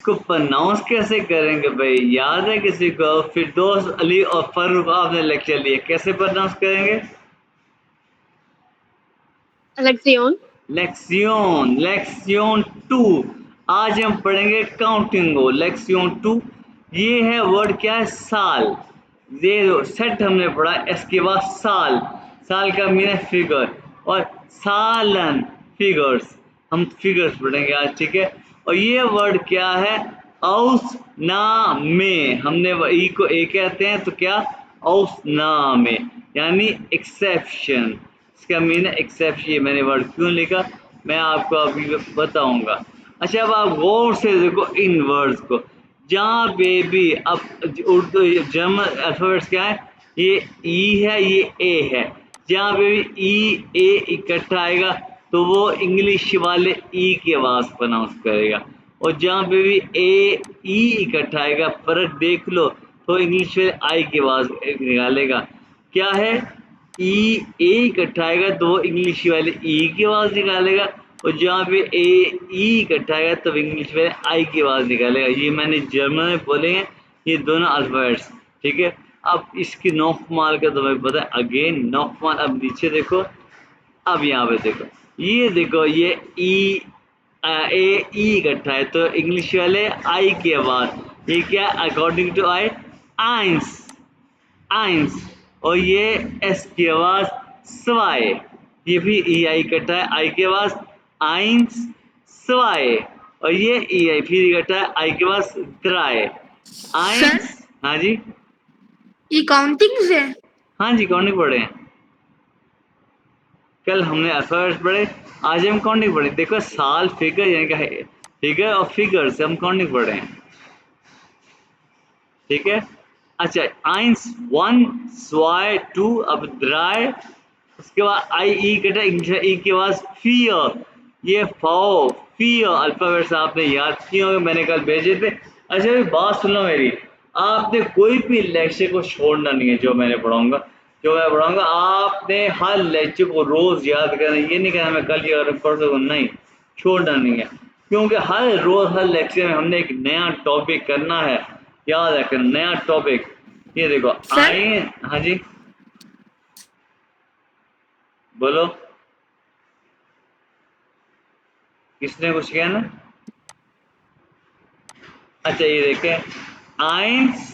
इसको प्रोनाउंस कैसे करेंगे भाई, याद है किसी को? फिरदौस अली और फरूक आपने लेक्चर लिया, कैसे प्रोनाउंस करेंगे? लेक्सियन। लेक्सियन, लेक्सियन 2। आज हम पढ़ेंगे काउंटिंग को। लेक्सियन 2 ये है वर्ड, क्या है? साल। ये सेट हमने पढ़ा, इसके बाद साल, साल का मीन है फिगर, और सालन फिगर्स, हम फिगर्स पढ़ेंगे आज, ठीक है? और ये वर्ड क्या है? औस ना में, हमने ई को ए कहते हैं तो क्या? औस ना में, यानी एक्सेप्शन। इसका मीन है एक्सेप्शन। ये मैंने वर्ड क्यों लिखा मैं आपको अभी बताऊंगा। अच्छा, अब आप गौर से देखो इन वर्ड्स को, जहाँ पे भी अब उर्दू जर्मन अल्फाबेट्स क्या है? ये ई है, ये ए है। जहाँ पे भी ई ए इकट्ठा आएगा तो वो इंग्लिश वाले ई की आवाज़ प्रोनाउंस करेगा, और जहाँ पे भी ए ई इकट्ठा आएगा, फर्क देख लो, तो इंग्लिश वाले आई की आवाज़ निकालेगा। क्या है? ई ए इकट्ठा आएगा तो वो इंग्लिश वाले ई की आवाज़ निकालेगा, और जहाँ पे ए ई इकट्ठा आएगा तब इंग्लिश वाले आई की आवाज़ निकालेगा। ये मैंने जर्मन में बोले हैं ये दोनों अल्फ़ाबेट्स, ठीक है? अब इसकी नौकमाल का तुम्हें पता है, अगेन नौकमाल। अब नीचे देखो, अब यहाँ पे देखो, ये देखो, ये ई ए ई इकट्ठा है तो इंग्लिश वाले आई की आवाज़, ये क्या? अकॉर्डिंग टू आई, आइंस, आइंस। और ये एस की आवाज स्वाए, ये भी ई आई कटा है, आई की आवाज आइंस स्वाए, और ये ई आई फिर कटा है, आई की आवाज द्राए, सर, आइंस। हाँ जी, ये काउंटिंग्स है। हाँ जी, काउंटिंग पढ़े हैं। कल हमने अल्फाबेट्स पढ़े, आज हम काउंटिंग पढ़े। देखो साल फिगर, यानी कि फिगर और फिगर से हम काउंटिंग पढ़े हैं, ठीक है? अच्छा, आइंस 1, स्वाए 2, अब द्राए, उसके बाद आई ई कटा, इंग्लिश ई के बाद फियर, ये फो फियर अल्फाबेट्स आपने याद किए होंगे, मैंने कल भेजे थे। अच्छा भाई बात सुन लो मेरी, आपने कोई भी लेक्चर को छोड़ना नहीं है, जो मैंने पढ़ाऊंगा, जो मैं पढ़ाऊंगा आपने हर लेक्चर को रोज याद करना। ये नहीं कहना मैं कल ये पढ़ सकूँ, नहीं, छोड़ना नहीं है, क्योंकि हर रोज हर लेक्चर में हमने एक नया टॉपिक करना है, याद रखना नया टॉपिक। ये देखो सर, आए, हाँ जी बोलो, किसने कुछ किया ना? अच्छा ये देखें, आइंस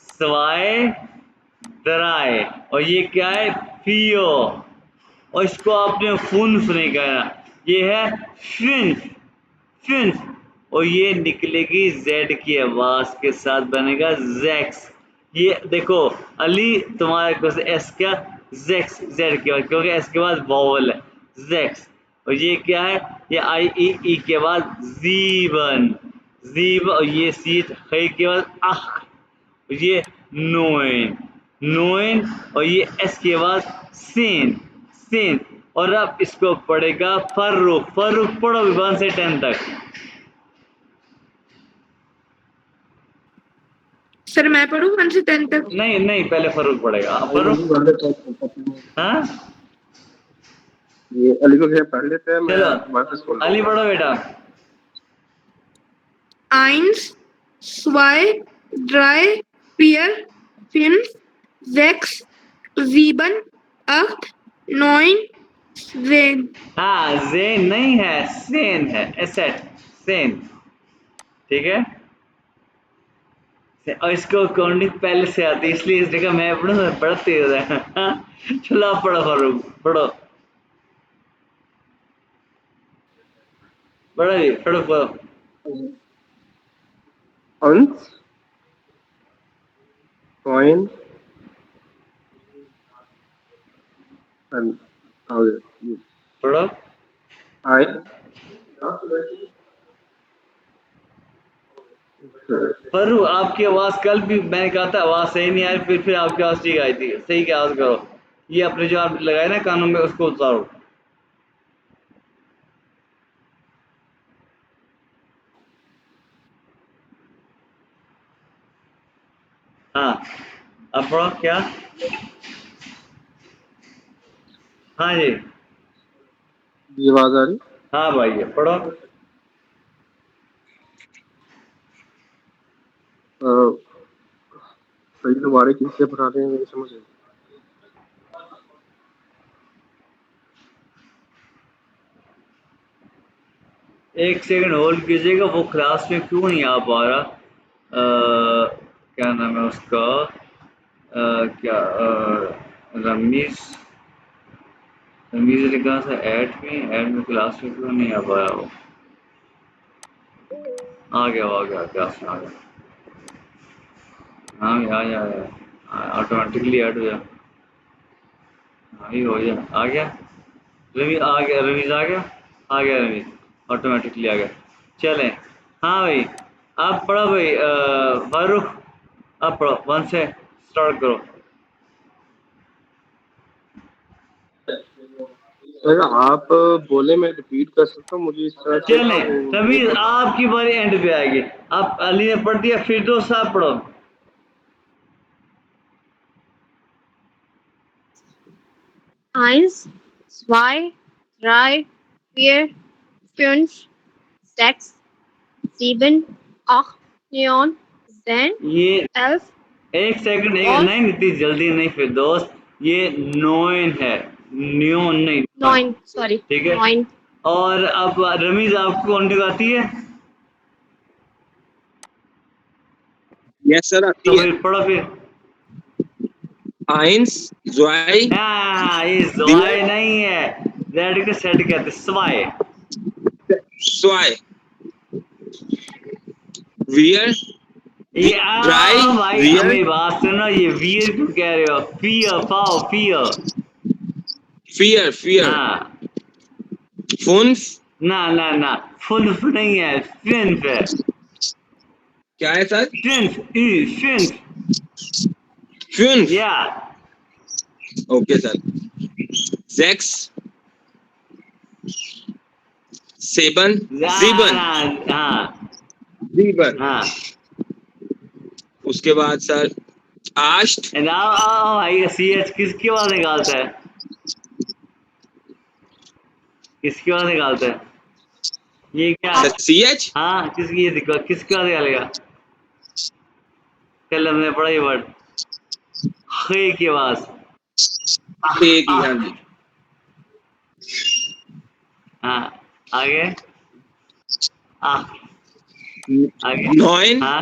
स्वाए द्राए, और ये क्या है? फियो, और इसको आपने फुन्फ नहीं कहना, ये है फिन्फ, फिन्फ, और ये निकलेगी जेड की आवाज के साथ, बनेगा जैक्स। ये देखो अली, तुम्हारे को एस क्या? जैक्स, जेड के बाद, क्योंकि एस के बाद वॉवल है, जैक्स। और ये क्या है? ये आई ई ई के बाद जीवन, जीव, और ये सीट है के बाद अख, ये नोएन, नोएन, और ये एस के बाद सेन, सेन। और अब इसको पढ़ेगा फर्रुख, फर्रुख पढ़ो 1 से 10 तक। सर मैं पढ़ूँ 1 से 10 तक। नहीं नहीं, पहले फर्रुख पढ़ेगा, फर्रुख। हाँ ये अली को क्या पढ़ लेते हैं, मैं चलो वापस खोल अली दूंगा। पढ़ो बेटा। Eins, zwei, drei, vier, fünf, sechs, sieben, acht, neun, zehn। हाँ जेन नहीं है, सेन है, एसेट, सेन, ठीक है? और इसको काउंटिंग पहले से आती है, इसलिए इस जगह मैं पढ़ूँ, पढ़ते हो रहा है। चलो आप पढ़ो फर्रुख, पढ़ो, पढ़ो जी, पढ़ो पढ़ो। अंस, कॉइन, पढ़ो आई, फर्रुख, आपकी आवाज कल भी मैंने कहा था आवाज सही नहीं आई, फिर आपकी आवाज ठीक आई थी, सही की आवाज करो। ये अपने जो आप लगाए ना कानों में, उसको उतारो। हाँ अब पढ़ो क्या? हाँ जी, ये आवाज आ रही। हाँ भाई ये पढ़ो। भाई दोबारा किससे पढ़ा रहे हैं मेरी समझ नहीं। एक सेकंड होल्ड कीजिएगा, वो क्लास में क्यों नहीं आ पा रहा? क्या नाम है उसका? क्या रमीज रमीज लिखा था ऐड में क्लास में क्यों नहीं आ पाया वो? आ गया क्लास में आ गया। हाँ आ जा ऑटोमेटिकली ऐड हो जा। हाँ ये हो जा, आ गया रमीज, आ गया रमीज, आ गया रमीज, ऑटोमेटिकली आ गया। चलें, हाँ भाई आप पढ़ो भाई, फारूक आप पढ़ो, 1 से स्टार्ट करो। सर आप बोले मैं रिपीट कर सकता हूँ, मुझे इस तरह से चलें नहीं रमीज, पता। आपकी बारी एंड पे आएगी। आप अली ने पढ़ दिया, फिर दो साहब पढ़ो। Eins, zwei, drei, vier, fünf, sechs, sieben, acht, neun, zehn, ये 11, एक सेकंड, एक और नहीं, इतनी जल्दी नहीं फिर दोस्त, ये नोइन है, न्योन नहीं, नोइन। 9, sorry, ठीक है, 9. और अब रमीज आपको काउंटिंग आती है? यस सर, तो आती है। फिर पढ़ो फिर। Eins, zwei, हाँ, ये vier, ज़्वाय नहीं है, जेड के सेट कहते हैं, स्वाय। zwei, vier, ये drei, भाई vier, मेरी बात सुनो, ये वीर क्यों कह रहे हो? फियर, पाओ फियर। vier, vier, हाँ, fünf, ना फुल्फ नहीं है, फिन्फ है, क्या है सर? फिन्फ, Fünf, या okay sir. Sechs, sieben, sieben, हाँ sieben, हाँ। उसके बाद सर acht, भाई सी एच किसके बाद निकालता है? किसके बाद निकालता है? ये क्या है? सर ch, हाँ, किसकी, ये दिक्कत किसके बाद निकालेगा? कल हमने पढ़ा ये वर्ड, खे की आवाज। एक ही, हाँ जी। हाँ, आगे आगे Neun, हाँ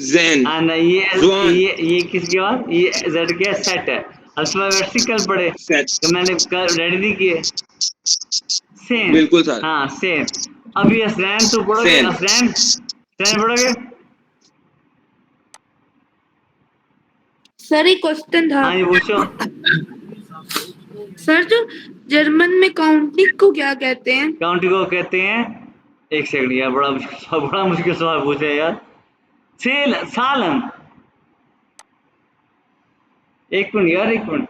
zehn, हाँ ना, ये zwan, ये किसके बाद? ये जेड के सेट है, अल्फाबेट कल पढ़े set, तो मैंने कल रेडी नहीं किए। सेन, बिल्कुल सर। हाँ सेन। अब ये असरैन तो पढ़ोगे, Sen, असरैन असरैन पढ़ोगे? सर एक क्वेश्चन था। हाँ जी पूछो। सर जो जर्मन में काउंटिंग को क्या कहते हैं? काउंटिंग को कहते हैं, एक सेकंड यार, बड़ा मुश्किल सवाल पूछे यार। सालन, एक मिनट यार, एक मिनट,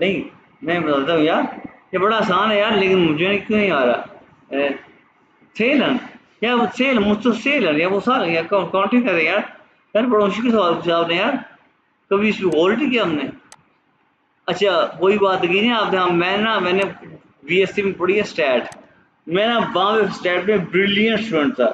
नहीं मैं बताता हूँ यार, ये बड़ा आसान है यार, लेकिन मुझे नहीं, क्यों नहीं आ रहा? सेलन, या वो सेल, मुझसे सेलन या वो सालन या काउंटिंग करें यार। यार बड़ा मुश्किल सवाल पूछा आपने यार, कभी इसको होल्ड नहीं किया हमने। अच्छा वही बात की ना आपने, मैंने बीएससी में पढ़ी है स्टैट, मैं ना वहाँ पे स्टैट में ब्रिलियंट स्टूडेंट था।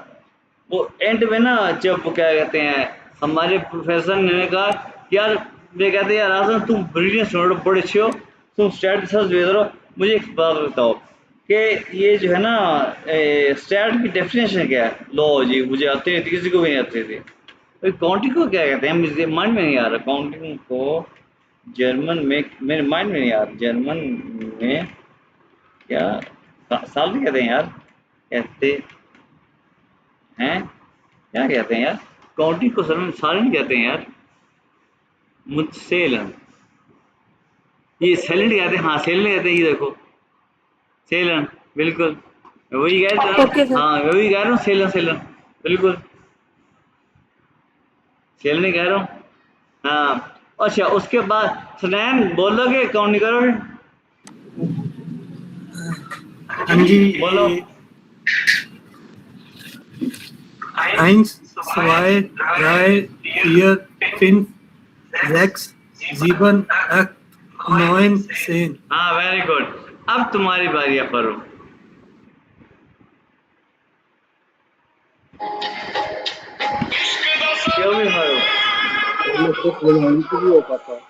वो एंड में ना, जब वो क्या कहते हैं, हमारे प्रोफेसर ने कहा कि यार, वे कहते हैं यार आजम तुम ब्रिलियंट स्टूडेंट, बड़े अच्छे हो, तुम स्टैट रिसर्च भेज रहे हो, मुझे एक बात बताओ कि ये जो है ना, स्टैट की डेफिनेशन क्या है? लो जी, मुझे आते नहीं थी, किसी को भी नहीं आते थे। तो काउंटिंग को क्या कहते हैं, मुझे माइंड में नहीं आ रहा काउंटिंग को जर्मन में, मेरे माइंड में नहीं आ रहा जर्मन में क्या साल भी कहते हैं यार, कहते हैं, क्या कहते हैं यार? काउंटिंग को सर में सालन कहते हैं यार, मुझसेलन, ये सेलेंट कहते हैं, हाँ सेलेंट कहते हैं, ये देखो सेलन, बिल्कुल मैं वही कह रहा ओके हूँ, सर। हाँ मैं वही कह रहा हूँ, सेलन सेलन, बिल्कुल सेलन कह रहा हूँ। हाँ अच्छा, उसके बाद स्नैन बोलोगे, काउंट करोगे? हाँ जी। बोलो। Eins, zwei, drei, vier, fünf, sechs, sieben, acht, neun, 10. हाँ वेरी गुड, अब तुम्हारी बारी है फरूक। क्यों भी फरूक? उससे फ्लुएंसी भी हो पाता है।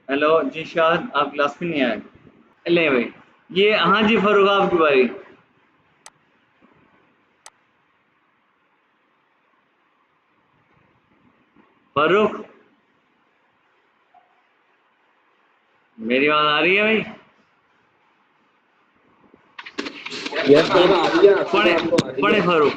हेलो जी शाद, आप क्लास में नहीं आए? ले भाई, ये हाँ जी फरूक आपकी बारी। फरूक, मेरी आवाज आ रही है भाई? यस सर, आ रही है, आपकी पढ़े बात तो आ रही पढ़े है। फरूक,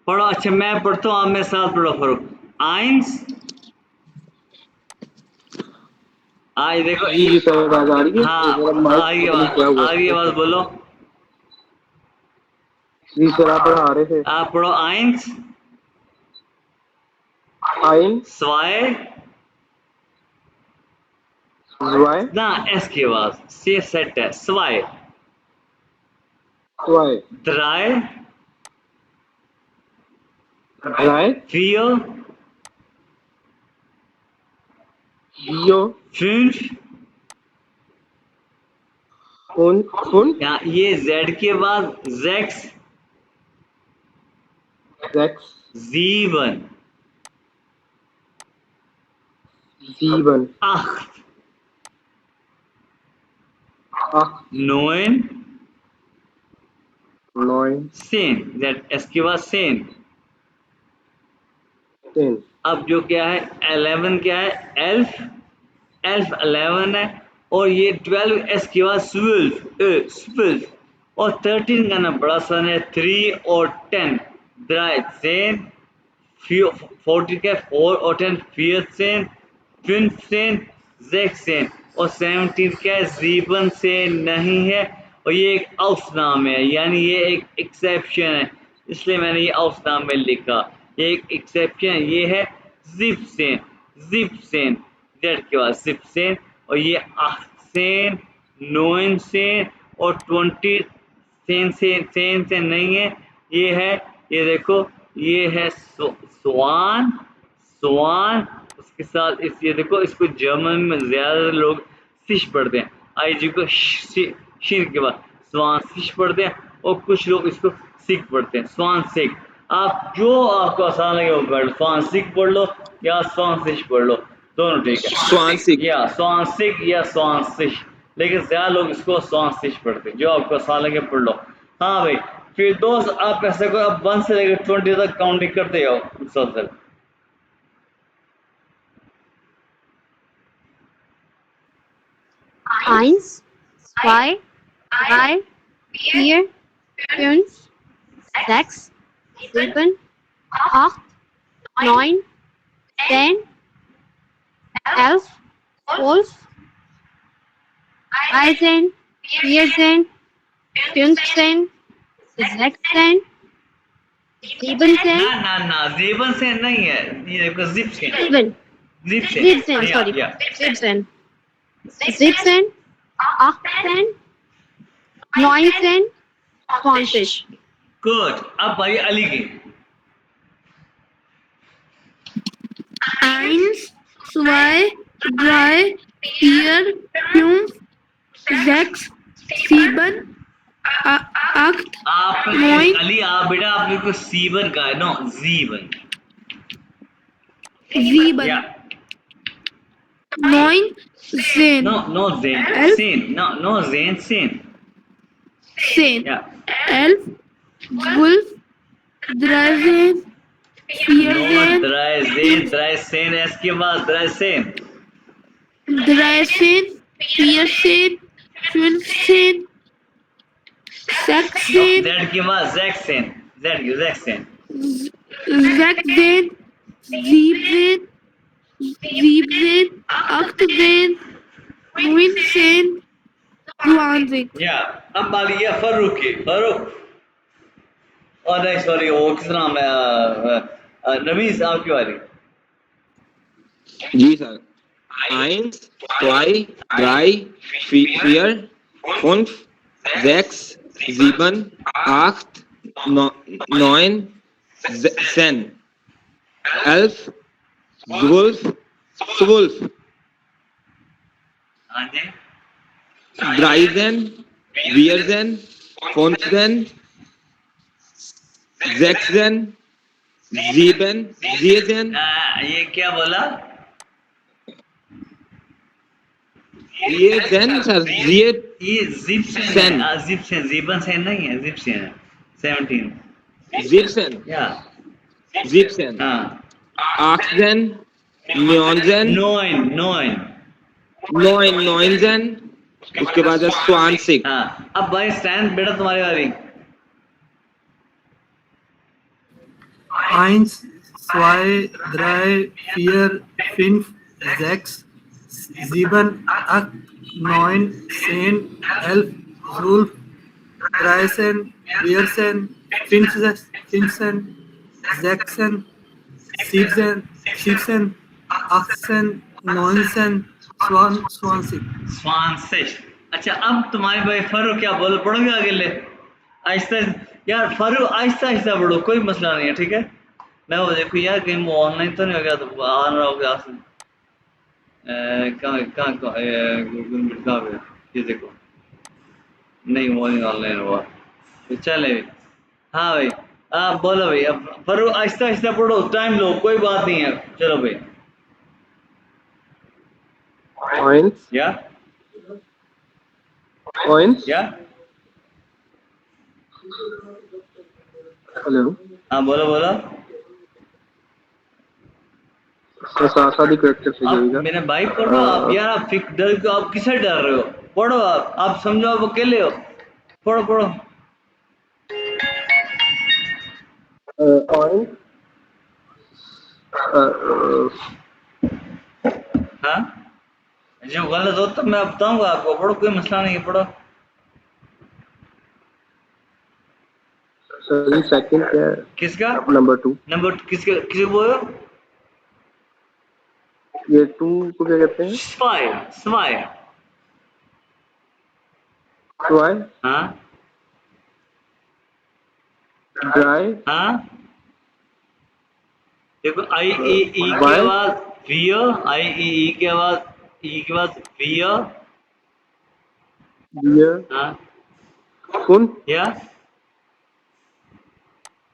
पढ़ो। अच्छा मैं पढ़ता हूँ, आप मेरे साथ पढ़ो फरूक। आइंस, आज देखो जी जी सर, आवाज आ रही है। हाँ मेरा हाँ, माइक आगे पता नहीं क्या हुआ आगे आवाज इसको। बोलो। जी सर, आप पढ़ा रहे थे। आप पढ़ो। आइंस, आइन, स्वाय, ज्वाय, ना एस की आवाज से सेट है। स्वाय, स्वाय, द्राय, ड्राय, फियर, जियो, फिंच। फुन, फुन, यहाँ ये जेड के बाद जेक्स, जेक्स, जीवन, जीवन, acht, आठ, 9, नॉइन, 10, जेड एस के बाद 10। 10, अब जो क्या है 11 क्या है? एल्फ, एल्फ 11 है। और ये 12 एस के बाद 12 और 13 का नाम बड़ा सन है 3 और 10 द्राय सेन, 40 का 4 और 10 फियसेन, फिनसेन, जैक्सेन और 17 का जीवन से नहीं है। और ये एक औस नाम है, यानी ये एक एक्सेप्शन है, इसलिए मैंने ये औस नाम में लिखा। ये एक एक्सेप्शन ये है जिपसेन, जिपसेन जेड के बाद जिपसेन। और ये सेन, नोइनसेन और 20 सेन से नहीं है। ये है, ये देखो, ये है स्वान, स्वान। उसके साथ इस ये देखो, इसको जर्मन में ज्यादा लोग फिश पढ़ते हैं, आई जी को शिन के बाद स्वान फिश पढ़ते हैं। और कुछ लोग इसको सिक पढ़ते हैं, स्वान सिक। आप जो आपको आसान लगे वो पढ़ लो, स्वान सिक पढ़ लो या स्वान फिश पढ़ लो, दोनों ठीक है। स्वानसिक। या स्वांसिक या स्वांसिश, लेकिन ज्यादा लोग इसको स्वांसिश पढ़ते हैं। जो आपको आसान लगे पढ़ लो। हाँ भाई, फिर दोस्त आप ऐसा करो, आप 1 से लेकर 20 तक काउंटिंग करते जाओ मुसलसल। eins, zwei, drei, vier, fünf, sechs, sieben, acht, neun, 10, 11, 12, 13, 14, 15, 16, 17, ना ना ना, जेबन से नहीं है, ये देखो जिप से, 7, जिप से 17, sorry, या 17, 17, 18, 19, 20. गुड। अब भाई अली की। Eins, zwei, drei, vier, fünf, sechs, sieben, acht, आपने Neun. अली, आप बेटा आपने को सीवन का है, नो जीवन sieben, या 9, 10, नो नो जेन Elf. सेन, नो नो जेन सेन 10, या 11, 12, 13, नो 14, ड्राई सेन एस के बाद ड्राई सेन 13, 14, 15, 16, जेड के बाद जैक्सन, जेड जैक्सन 16, 17, 18, 19, 20. या। अब बारी है फरूक की। फरूक, और नहीं सॉरी, वो किस नाम है, रमीज आपकी बारी। जी sir. eins, zwei, drei, vier, fünf, sechs, sieben, acht, neun, 10, 11, 12, 12, हाँ जी, 13, 14, 5, 6, 7, 10, ये क्या बोला? सर ये जिप्सियन Sen. है, जिप्सियन, जीबन सेन नहीं है, जिप्सियन है। 17 Zipsen, या Zipsen, हाँ, Oxen, Neonzen, नोइन नोइन। Neunzen, उसके बाद है Swansea, हाँ, अब भाई स्टैंड बेटा तुम्हारी बारी। 1, 2, 3, 4, 5, 6, 7, 8, 9, 10, 11, 12, 13, 14, 15, 16, 16, 17, 18, 19, 20. स्वानसिश। अच्छा, अब तुम्हारे भाई फरू क्या बोलो, पढ़ोगे आगे ले आहिस्ता यार, फरू आहिस्ता आहिस्ता पढ़ो, कोई मसला नहीं है, ठीक है। मैं वो देखो यार कहीं वो ऑनलाइन तो नहीं हो गया, तो आ रहा हो गया कहाँ कहाँ गूगल मीट कहाँ पे, ये देखो, नहीं वो नहीं ऑनलाइन हुआ, तो चले। हाँ भाई, हाँ बोलो भाई, अब फरू आहिस्ता आहिस्ता पढ़ो, टाइम लो, कोई बात नहीं है, चलो भाई। 1, या 1, या हेलो हाँ बोलो बोलो। सादी करेक्टर आप कीजिएगा। मेरे भाई पढ़ो आप यार, आप डर को आप किसे डर रहे हो, पढ़ो आप समझो, आप अकेले हो, पढ़ो पढ़ो। ऑन हाँ, जो गलत हो तो मैं बताऊंगा आपको, पढ़ो, कोई मसला नहीं है, पढ़ो। सर सेकंड क्या है? किसका नंबर 2, नंबर, किसके किसे बोलो? ये 2 को क्या कहते हैं? Spy, spy. ट्राई, हाँ ड्राई, हाँ, देखो आई ई ई के वाई, बाद वियर, आई ई के बाद ई के बाद वियर। बियर, हाँ, कुन, या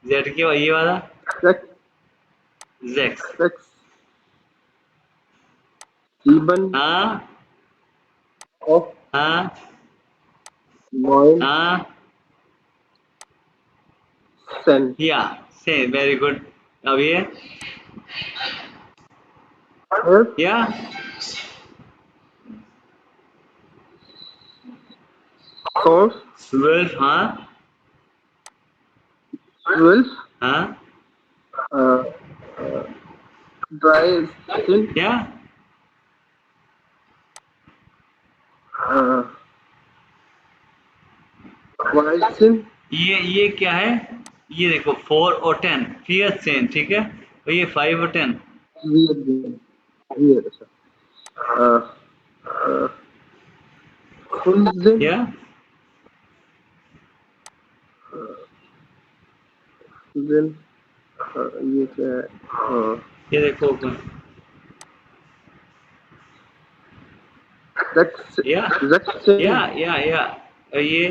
जेड के बाद ये वाला सेक्स, जेक्स। सेक्स, सीबन, हाँ ऑफ, हाँ नॉइन, हाँ, सेन, या से वेरी गुड। अब ये अर्थ, या सॉर्स, 12। हाँ 12, हाँ, ड्राई स्किन, या वाइट स्किन, ये क्या है, ये देखो 4 और 10 फियर सेन, ठीक है, और ये 5 और 10। वियर्ड, वियर्ड, फुलजिन, या देन ये क्या है? ये देखो, रेक्स, या रेक्सिन, या और ये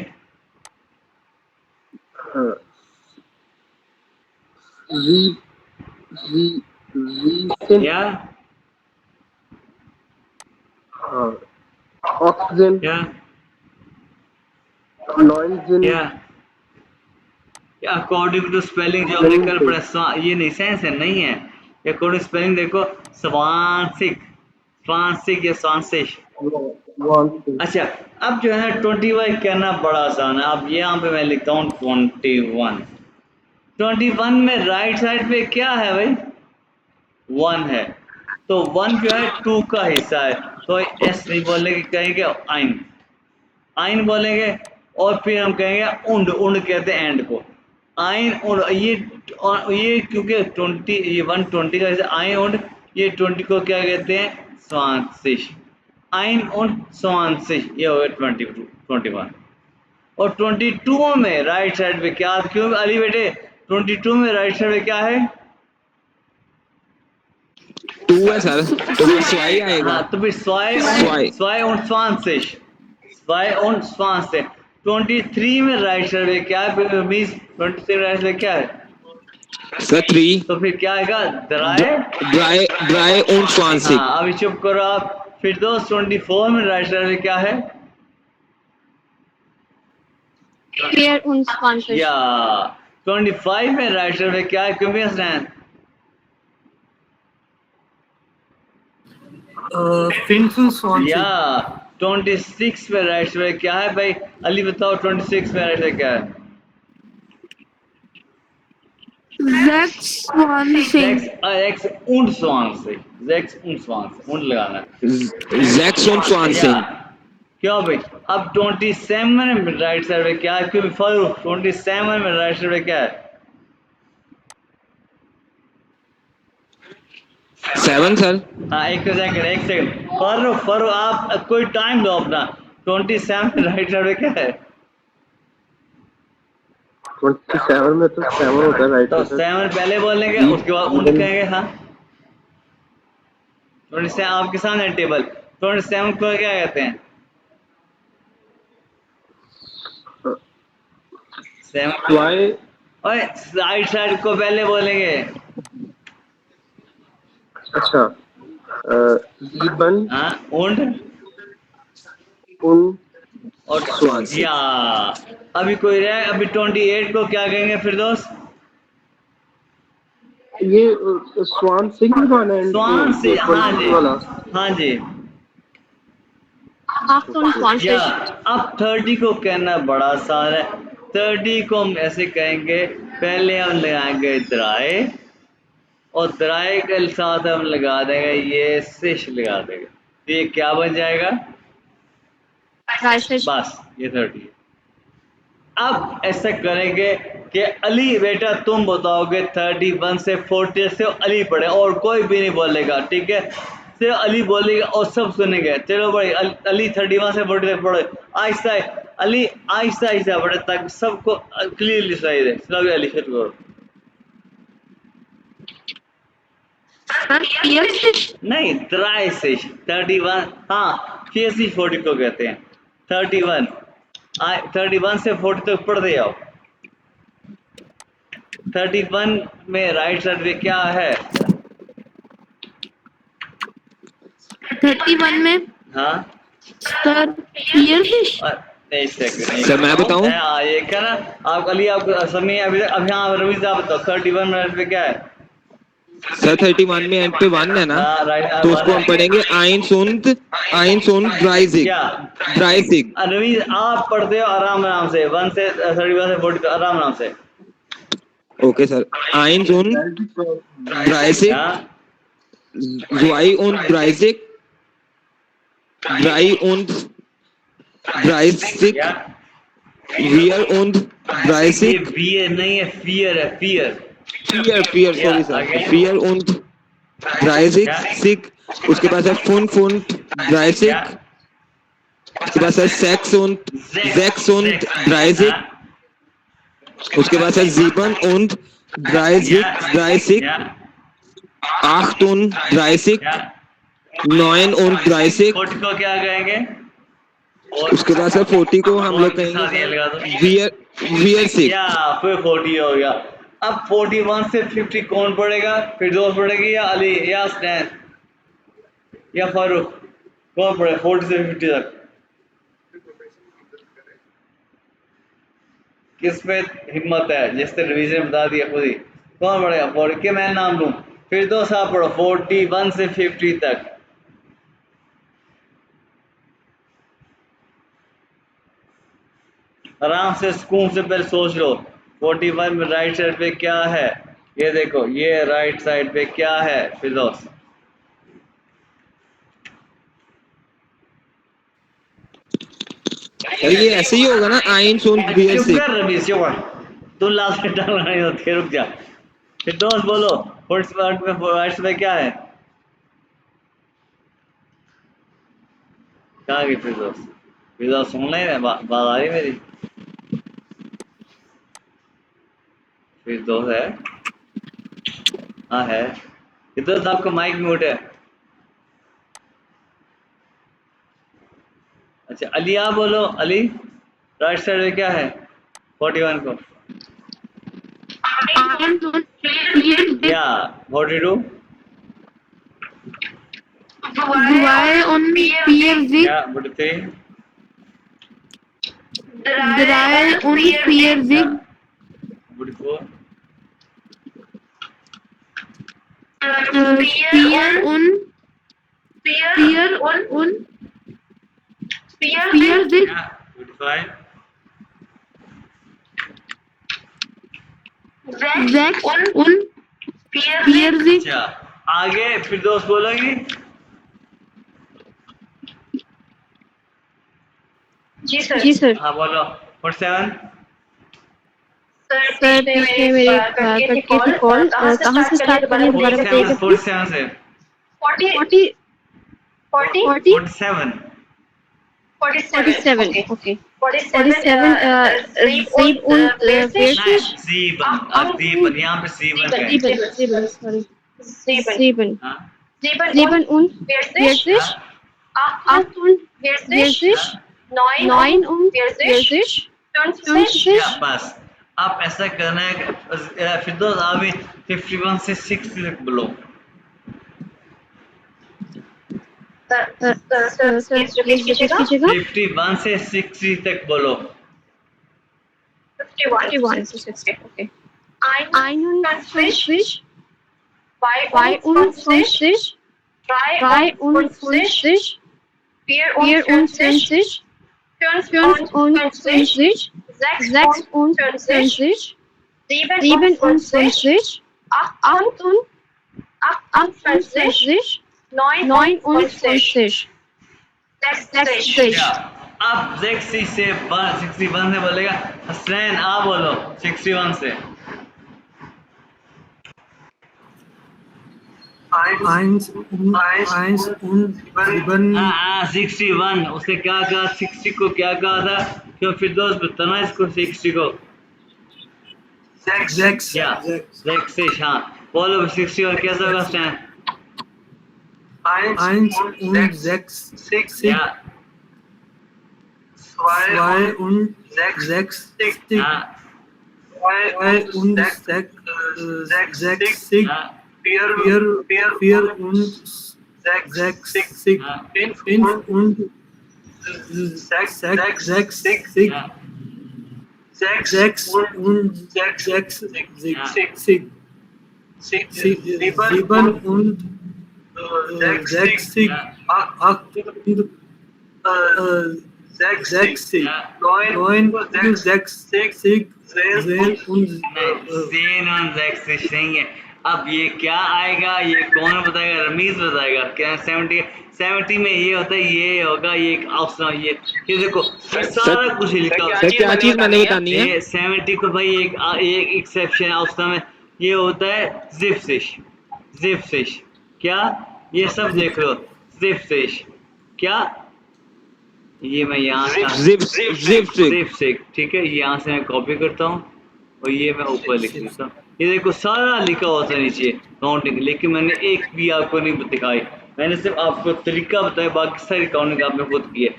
जी, जी, जीसिन, या ऑक्सीजन, या नॉइजिन, या अकॉर्डिंग टू स्पेलिंग जो हमने कल पढ़ा, ये नहीं सेंस है, नहीं है, अकॉर्डिंग स्पेलिंग देखो, स्वांसिक, स्वांसिक या स्वांसिश। अच्छा, अब जो है 21 कहना बड़ा आसान है। अब यहाँ पे मैं लिखता हूँ 21। 21 में राइट साइड पे क्या है भाई? 1 है, तो 1 जो है 2 का हिस्सा है, तो एस नहीं बोलेंगे, कहेंगे आइन, आइन बोलेंगे, और फिर हम कहेंगे उंड, उंड कहते हैं एंड को, आइन उंड। ये क्योंकि 20, ये 120 का हिस्सा आइन उंड, ये 20 को क्या कहते हैं? स्वांसिश, आइन उंड स्वांसिश, ये हो गया 22, 21। और 22 में राइट साइड पे क्या, क्यों अली बेटे 22 में राइट साइड पे क्या है? 2 है सर, तो फिर स्वाई आएगा। हाँ, तो फिर स्वाय स्वाई, स्वाय und 20, 22, 23 में राइट सर्वे क्या है? मीन्स 23 में राइट सर्वे क्या है? सर 3 तो फिर क्या आएगा? द्राय। ड्राई und schwansig। हाँ, अभी चुप करो आप। फिर दोस्त 24 में राइट सर्वे क्या है? Fair und Swanfish. या 25 में राइट सर्वे क्या है? क्यों भी हंस रहे हैं? Finns and Swansea. या 26 में राइट सर्वे क्या है भाई? अली बताओ 26 में राइट सर्वे क्या है? Zach Swansea. X und Swansea, Sechs und Swansea, und लगाना है। 6 und 20। क्यों भाई? अब 27 में राइट सर्वे क्या है? क्यों फारूक 27 में राइट सर्वे क्या है? 7 सर। हाँ, एक सेकंड फारूक आप कोई टाइम दो अपना। 27 में राइट सर्वे क्या है? 27 में तो 7 होता है राइट तो सर। 7 पहले बोलेंगे, उसके बाद उन कहेंगे। हाँ, 27 आपके सामने टेबल। 27 को क्या कहते हैं? 7 स्वाय और राइट साइड को पहले बोलेंगे। अच्छा जीवन हाँ, und उन और Swansea। या अभी कोई रहे? अभी 28 को क्या कहेंगे फिर दोस्त? ये स्वान सिंह वाला है स्वान से। हाँ जी, वाला। हाँ जी। 8 und या 20. अब 30 को कहना बड़ा आसान है। 30 को हम ऐसे कहेंगे, पहले हम लगाएंगे द्राय, और द्राय के साथ हम लगा देंगे ये सिश लगा देंगे, तो ये क्या बन जाएगा? Dreifisch. बस ये 30 है। अब ऐसा करेंगे कि अली बेटा तुम बताओगे 31 से 40 से अली पढ़े, और कोई भी नहीं बोलेगा, ठीक है? सिर्फ अली बोलेगा और सब सुनेंगे। चलो भाई, अली 31 से 40 तक पढ़े, आहिस्ता अली आहिस्ता आहिस्ता पढ़े ताकि सबको क्लियरली सुनाई दे। चलो अली शुरू करो। नहीं, ड्राई से 31। हाँ, फेसी 40 को कहते हैं। 31 31 से 40 तक पढ़ते जाओ। 31 में राइट साइड पे क्या है? 31 में हाँ, सर Pierfish. एक सेकंड सर मैं बताऊं? ये क्या ना, आप अली आपको समय अभी हाँ रवीज आप बताओ 31 में राइट पे क्या है? सर 31 में एंड पे 1 है ना, हाँ, राइट। तो उसको हम पढ़ेंगे eins und 30। क्या 30। रवीज आप पढ़ते हो आराम आराम से, 1 से 31 से 40 आराम आराम से। Okay sir. eins und 30, हाँ, 2 und 30, 3 und 30, क्या 4 und ये 30, बियर नहीं है, फियर है, fear. 4 sorry sir, again? 4 und 30, उसके बाद है 5 und 30, उसके बाद है 6 und 30, उसके बाद है 7 und 30, 8 und 30, 9 und 30, 40 को क्या कहेंगे? उसके बाद है 40 को हम लोग कहेंगे वियर सिक। या फिर 40 हो गया। अब 41 से 50 कौन पढ़ेगा? फिर दोस्त पढ़ेगी या अली या स्नैन या फारूक? कौन पढ़े 40 से 50 तक? किस पे हिम्मत है? जिसने रिवीजन बता दिया खुद ही। कौन पढ़ेगा 40 के? मैं नाम लूं? फिर दोस्त आप पढ़ो 41 से 50 तक। आराम से सुकून से पहले सोच लो 41 में राइट साइड पे क्या है? ये देखो, ये राइट साइड पे क्या है फिरदौस? ये ऐसे ही होगा ना, eins und वियर चुप सिक। कर रमीज, चुप कर। तू लास्ट में डालना नहीं होती, रुक जा। फिरदौस बोलो 41 में राइट साइड पे क्या है? कहाँ गई फिरदौस? फिरदौस सुन नहीं रहे, बात आ रही मेरी? फिरदौस है? हाँ है। फिरदौस आपका माइक म्यूट है। अच्छा, अली आप बोलो, अली। राइट साइड में क्या है 41 को? Iron on clear deck. या 42? Dry on pier deck. या 43? Dry on pier या deck. 44? Pier on pier deck. या 45? Deck on pier deck. अच्छा आगे फिर दोस्त बोलोगी? जी सर। हाँ बोलो 47? सर पीछे मेरे कट के थी कॉल, कहाँ से स्टार्ट करनी है दोबारा बताइएगा प्लीज। 47 से 47 ओके 47 ज़ीब उन पेयरफिश ज़ीबन यहाँ पे ज़ीबन का है। ज़ीबन सॉरी ज़ीबन हाँ ज़ीबन उन पेयरफिश acht und Peerfisch, 9 und Peerfisch, 5 या बस आप ऐसा करना है कि फिर दोस्त अभी 51 से 60 तक बोलो। सर प्लीज रिपीट कीजिएगा 51 से 60 तक बोलो। 51 to 60 okay ein und Fisch 52 53 54 55 56 57 58 59 60 अब 60 से 61 से बोलेगा हसनैन आप बोलो 61 से। eins und sieben, हाँ 61 उसने क्या कहा 60 को क्या कहा था क्यों फिर दोस्त बताना इसको 60 को sechs, या 60 हाँ बोलो 60 और कैसा होगा स्टैंड eins und sechs, या zwei und sechs, हाँ zwei und sechs, हाँ vier und sechs, हाँ fünf und sechs, हाँ sechs und sechs, sieben und sechs, acht und sechs, neun und sechs, zehn und सेन ऑन जैक्सिश नहीं है। अब ये क्या आएगा ये कौन बताएगा रमीज बताएगा क्या 70 में ये होता है ये होगा ये एक ऑप्शन ये देखो सारा कुछ लिखा हुआ सर क्या चीज मैंने बतानी है? ये 70 को भाई एक एक्सेप्शन ऑप्शन में ये होता है जिप्सिश क्या ये सब देख लो जिप्सिश क्या ये मैं यहाँ से ठीक है यहाँ से मैं कॉपी करता हूँ और ये मैं ऊपर लिख देता हूँ। ये देखो सारा लिखा होता है नीचे काउंटिंग लेकिन मैंने एक भी आपको नहीं दिखाई मैंने सिर्फ आपको तरीका बताया बाकी सारी काउंटिंग आपने खुद की है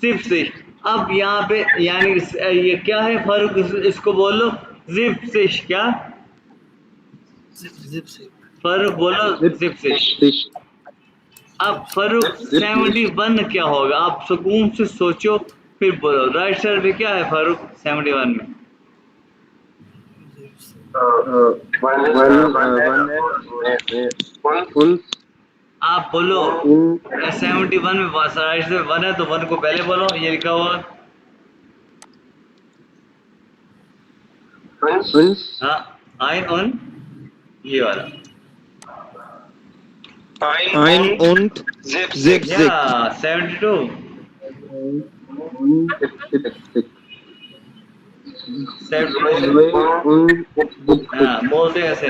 सिर्फ से। अब यहाँ पे यानी ये क्या है फारूक इसको बोलो जिप से क्या फारूक बोलो जिप से। अब फारूक 71 क्या होगा आप सुकून से सोचो फिर बोलो राइट साइड पे क्या है फारूक 71 में आप बोलो 71 में राइट से 1 है तो 1 को पहले बोलो ये लिखा हुआ हाँ आइन ऑन ये वाला Ein und Zig. या 72 हाँ बोलते हैं ऐसे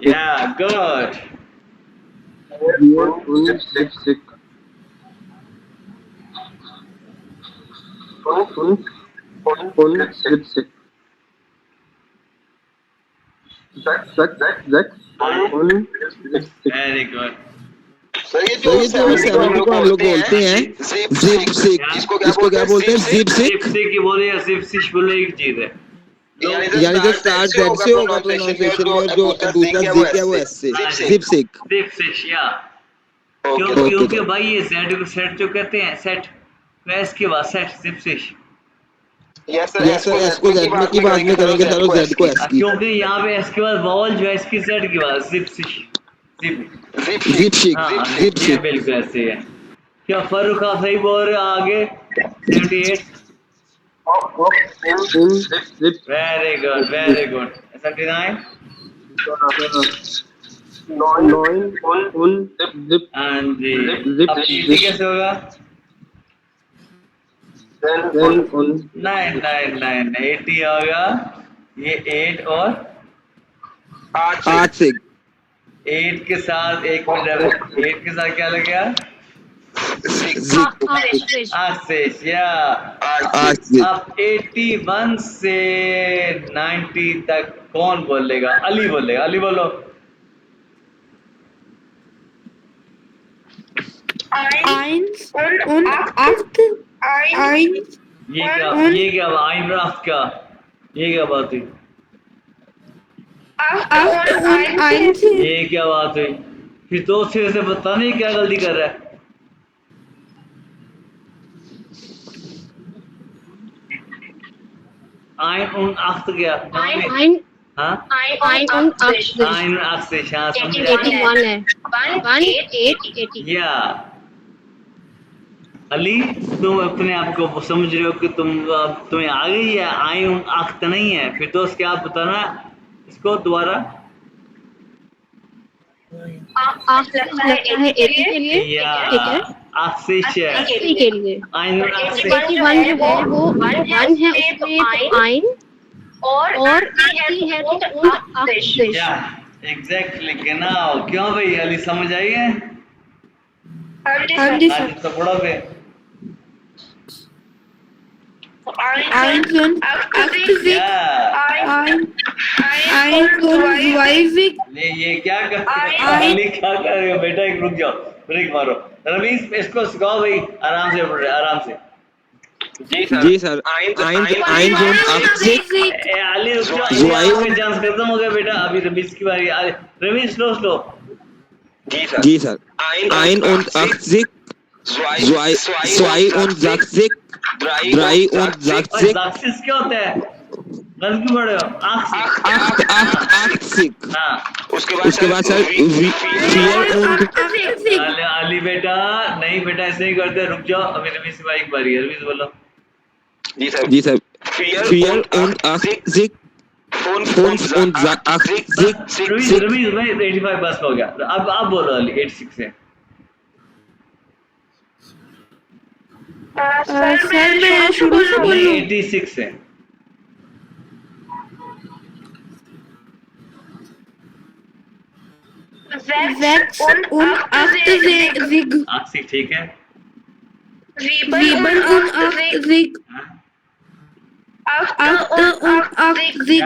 या गुड वेरी गुड सर ये जो 70 को हम लोग बोलते हैं जिप सिक, इसको क्या बोलते हैं? जिप सिक। की बोले या जिप बोले एक चीज है। यानी जो स्टार्ट जेड से होगा प्रोनाउंसिएशन में, और जो दूसरा जिक है वो एस से, जिप सिक। या क्योंकि भाई ये जेड को सेट जो कहते हैं, सेट एस के बाद set zip. Yes sir, S को जेड में की बाद में करेंगे सर, और जेड को एस की। क्योंकि यहाँ पे एस के बाद वॉवल जो है इसकी जेड के बाद जिप जिप सिक। बिल्कुल ऐसे है। क्या फर्रुख आप सही बोल रहे हो? आगे 78। Very good 79। हाँ जी, अब 80 कैसे होगा? 9 80 होगा। ये 8 और 8 सिक। 8 के साथ 1 मिनट, 8 के साथ क्या लग गया? आशीष या अब 81 से 90 तक कौन बोलेगा? अली बोलेगा। अली बोलो। eins und acht, eins ये क्या आइन राफ्ट का, ये क्या बात हुई? acht und eins, ये क्या बात हुई? फिर तो सिरे से बता नहीं क्या गलती कर रहा है। आइन उन अख्त क्या? हाँ Ein und acht, आइन अख्त से शायद समझ 81 है। 1 8 या अली, तुम अपने आप को समझ रहे हो कि तुम्हें आ गई है? आई उन अख्त नहीं है। फिर तो क्या आप बताना इसको दोबारा। आठ लगता है 80 के लिए, या ठीक है। अख्सिश 80 के लिए आइन उन अख्त 81 जो है वो 1 है, उसमें तो आइन और 80 है तो उन अक्सिश। या एग्जैक्टली genau। क्यों भाई अली समझ आई है? हाँ जी सर। तो पढ़ोगे। eins und acht, या eins und zwei, ये क्या कर अली क्या कर रहे हो बेटा? एक रुक जाओ, ब्रेक मारो। रवीश इसको सिखाओ भाई, आराम से पढ़ रहे, आराम से। जी सर। आइन जोन अक्सिक। अली रुक जाओ, आपका चांस खत्म हो गया बेटा। अभी रवीश की बारी। रवीश स्लो। जी sir. Ein und achtzig, zwei und sechzig, drei und sechzig, जाक्सिस क्या होता है? गलत क्यों पढ़े हो? achtzig। हाँ उसके बाद सर vier und अली बेटा नहीं बेटा, ऐसे नहीं करते। रुक जाओ, अभी रवीश की बारी है। रवीश बोलो। जी sir. vier und achtzig, fünf und achtzig, Ravish भाई 85 बस हो गया। अब आप बोलो अली 86 से। सर मैं शुरू से बोलूं? 86 से। sechs und achtzig, 80 ठीक है। sieben und achtzig, acht und achtzig,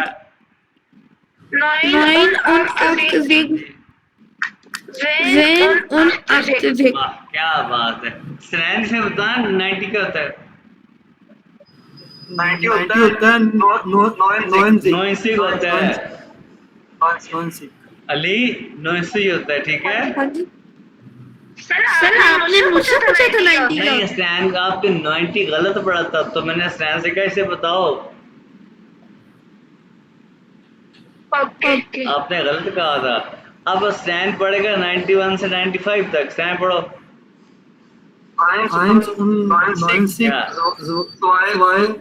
neun und achtzig, zehn und achtzig, वाह क्या बात है। स्नैन से बता 90 का होता है। 90 होता है 90 होता है। अली 90 होता है, ठीक है। हाँ जी सर, आपने मुझसे पूछा था 90 नहीं, का। स्टैंड आपके 90 गलत पड़ा था, तो मैंने स्टैंड से कैसे बताओ? ओके आपने गलत कहा था। अब स्टैंड पड़ेगा 91 से 95 तक। स्टैंड पढ़ो। 1 und 90, Ja. 2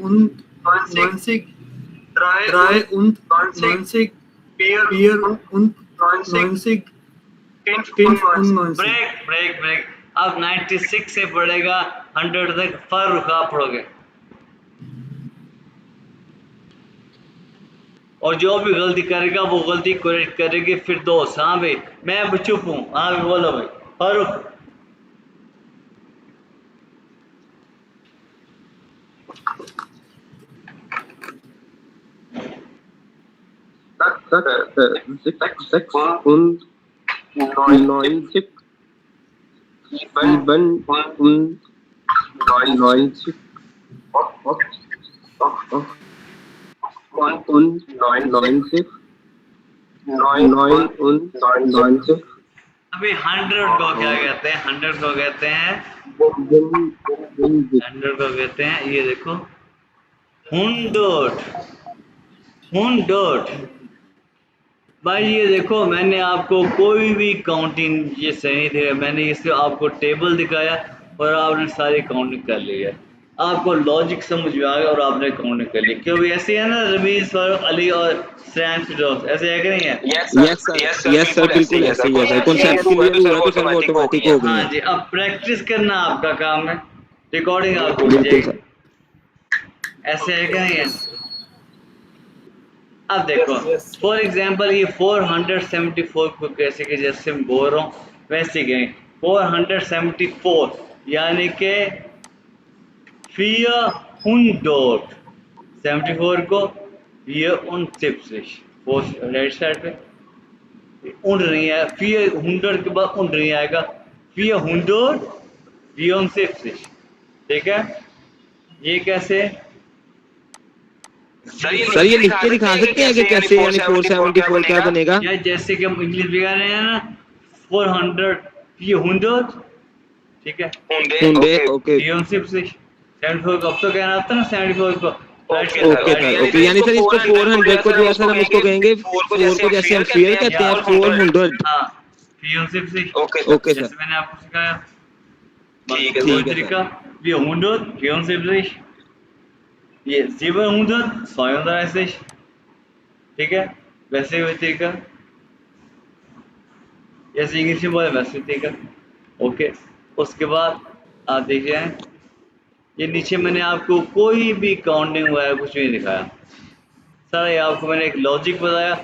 und 90, 3 und 90, 4 und 90, 5 und 90। Break. अब 96 से पड़ेगा 100 तक। फर्रुख आप पढ़ोगे। और जो भी गलती करेगा वो गलती करेक्ट करेगी फिर दोस्त। हाँ भाई, मैं अब चुप हूँ। हाँ भाई बोलो भाई। फर्रुख। sechs und 90, 97 96 अभी 100 को क्या कहते हैं? 100 को कहते हैं, 100 को कहते हैं, ये देखो 100 भाई। ये देखो मैंने आपको कोई भी काउंटिंग ये सही थे, मैंने इससे आपको टेबल दिखाया और आपने सारी काउंटिंग कर ली है। आपको लॉजिक समझ में आ गया और आपने काउंटिंग कर ली। क्यों भी ऐसे है ना, रमीज, फारूक, अली और सैम फिरोज, ऐसे है कि नहीं है? यस सर बिल्कुल ऐसे ही है सर, कॉन्सेप्ट क्लियर हुआ तो सर वो ऑटोमेटिक हो गई हाँ है। जी, अब प्रैक्टिस करना आपका काम है, रिकॉर्डिंग आपको बिल्कुल मिलेगी। सर। ऐसे है कि नहीं है? अब देखो फॉर एग्जांपल ये 474 को कैसे कि जैसे मैं बोल रहा हूँ वैसे गए 474 यानी कि 474 को 74 राइट साइड पे उड़ नहीं है, 400 के बाद उड़ नहीं आएगा, 474, ठीक है? ये कैसे? सर ये लिख के दिखा सकते हैं कि कैसे, यानी 474 क्या बनेगा? या जैसे कि हम इंग्लिश में कह रहे हैं ना 400, ये 100, ठीक है? हुंडे, ओके 74 को अब तो कहना होता है ना 74 को, ओके सर, ओके यानी सर इसको 400 को जो है सर हम इसको कहेंगे 4 को जैसे हम फेयर कहते हैं 400। हाँ 74, ओके जैसे सर, मैंने आपको सिखाया। ठीक है तरीका ये 100, 74, ये 700, 260, ठीक है? वैसे ही तरीका, जैसे इंग्लिश में बोले वैसे तरीका, ओके। उसके बाद आप देखिए ये नीचे मैंने आपको कोई भी काउंटिंग वगैरह कुछ नहीं दिखाया, सर ये आपको मैंने एक लॉजिक बताया,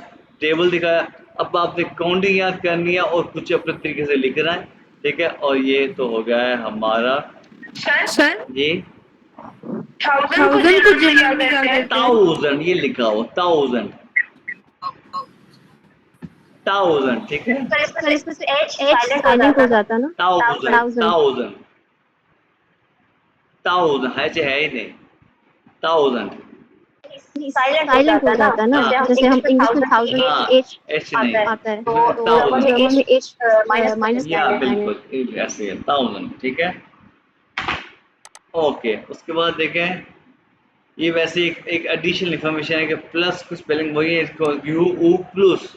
टेबल दिखाया। अब आपने काउंटिंग याद करनी है और कुछ अपने तरीके से लिखना है, ठीक है? और ये तो हो गया है हमारा सर ये 1000 को जर्मन में क्या कहते हैं? 1000, ये लिखा हो 1000, ठीक है? सर इसमें से एच साइलेंट हो जाता ना। 1000 है ही नहीं, 1000 साइलेंट हो जाता ना, जैसे हम इंग्लिश में 1000 हाँ, एच एच नहीं आता है, तो तो जर्मन में एच माइनस या बिल्कुल ऐसे है 1000, ठीक है? ओके। उसके बाद देखें ये वैसे एक एडिशनल इंफॉर्मेशन है कि प्लस की स्पेलिंग वही है, इसको यू ऊ प्लस,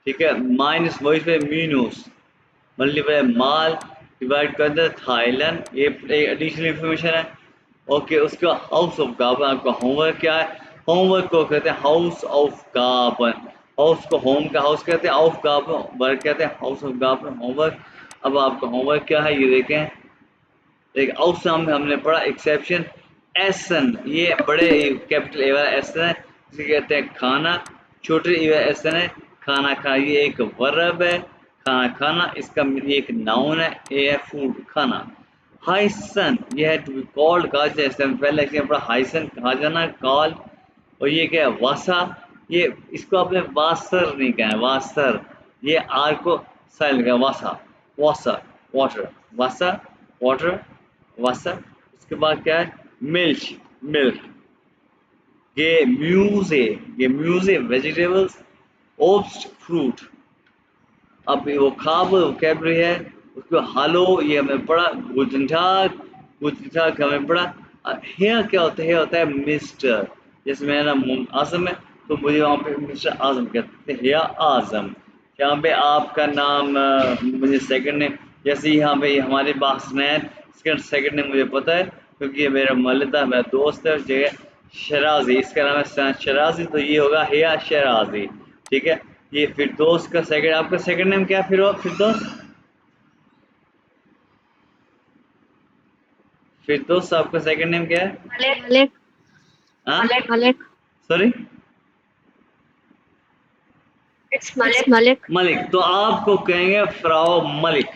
ठीक है? माइनस वही पे मीनूस, मल्टीप्लाई माल, डिवाइड कर दे थाईलैंड, ये एडिशनल इंफॉर्मेशन है। ओके। उसके बाद हाउस ऑफ गार्बन, आपका होमवर्क क्या है? होमवर्क को कहते हैं हाउस ऑफ गार्बन, हाउस को होम का हाउस कहते हैं, ऑफ गार्बन वर्क कहते हैं, हाउस ऑफ गार्बन होमवर्क। अब आपका होमवर्क क्या है ये देखें, एक आउटसाम में हमने पढ़ा एक्सेप्शन एसन, ये बड़े कैपिटल ए वाला एसन है, जिसे कहते हैं खाना, छोटे ए वाला एसन है खाना खाना, ये एक वर्ब है खाना खाना, इसका ये एक नाउन है, ए है फूड खाना। हाइसन ये है टू बी कॉल्ड, कहा जैसे हम पहले पढ़ा हाइसन कहा जाना कॉल, और ये क्या है वासा, ये इसको आपने वासर नहीं कहा है वासर, ये आर को साइल का वासा, वासा वाटर, वासा वाटर, वासा। उसके बाद क्या है मिल्क, मिल्क, ये म्यूजे वेजिटेबल्स, ओब्स फ्रूट। अब वो खाब कैबरी है, उसको हालो ये हमें पढ़ा, गुजंठाक, गुजंठाक हमें पढ़ा। हेयर क्या होता है? हेयर होता है मिस्टर, जैसे मेरा नाम आजम है तो मुझे वहाँ पे मिस्टर आजम कहते हैं, हेयर आजम। यहाँ पे आपका नाम मुझे सेकंड नेम, जैसे यहाँ पे हमारे पास नैन, इसका सेकंड नेम मुझे पता है क्योंकि ये मेरा मलिता मेरा दोस्त है, जगह शराजी, इसका नाम है शराजी, तो ये होगा हेयर शराजी, ठीक है? ये फिरदौस का सेकंड, आपका सेकंड नेम क्या है फिरदौस? फिरदौस आपका सेकंड नेम क्या है? मलिक, हाँ मलिक, सॉरी मलिक। मलिक, तो आपको कहेंगे फ्राओ मलिक,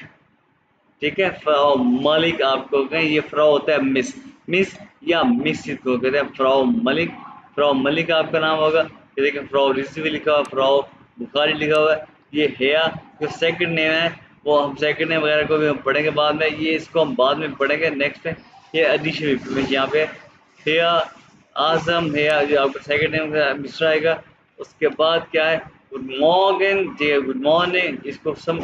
ठीक है? फ्राओ मलिक आपको कहें, ये फ्राओ होता है मिस, मिस या मिस को कहते हैं फ्राओ मलिक। फ्राओ मलिक आपका नाम होगा, ये देखिए फ्राओ रिजवी लिखा हुआ, फ्राओ बुखारी लिखा हुआ है। ये हेया जो सेकंड नेम है वो हम सेकंड नेम वगैरह को भी हम पढ़ेंगे बाद में, ये इसको हम बाद में पढ़ेंगे नेक्स्ट में। ये एडिशन इंफॉर्मेशन यहाँ पे हेया आजम हेया जो आपका सेकंड नेम का मिस्टर आएगा। उसके बाद क्या है गुड मॉर्निंग, जी गुड मॉर्निंग, इसको सम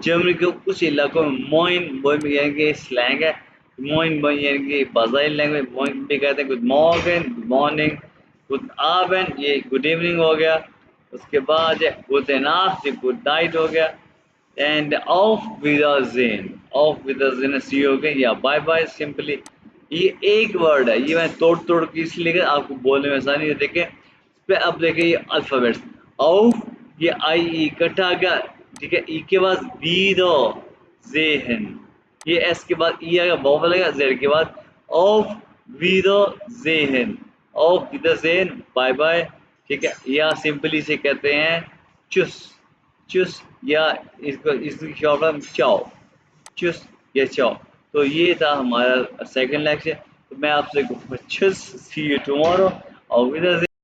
जर्मनी के कुछ इलाकों में मोइन मोइन यानी कि स्लैंग है, मोइन मोइन यानी कि बाज़ारी लैंग्वेज मोइन भी कहते हैं। Good morning good morning, good आबेन ये गुड इवनिंग हो गया। उसके बाद गुड नाइट गुड नाइट हो गया। एंड ऑफ विदाज़ेन सी हो गया या बाय बाय सिंपली। ये एक वर्ड है, ये मैं तोड़ तोड़ के इसलिए कि आपको बोलने में आसानी है। देखें इस पे, अब देखें ये अल्फ़ाबेट्स ऑफ, ये आई ई इकट्ठा आ गया, ठीक है। ई के बाद वीदो ज़ेहन, ये एस के बाद ई आएगा, वावल आएगा, जेड के बाद ऑफ वीदो ज़ेहन, ऑफ विदा ज़ेहन बाय बाय, ठीक है। या सिंपली से कहते हैं चुस चुस, या इसको इसकी शॉर्ट फॉर्म चाओ, चुस या चाओ। तो ये था हमारा सेकंड लेक्चर। तो मैं आपसे चुस, सी यू टुमारो और विद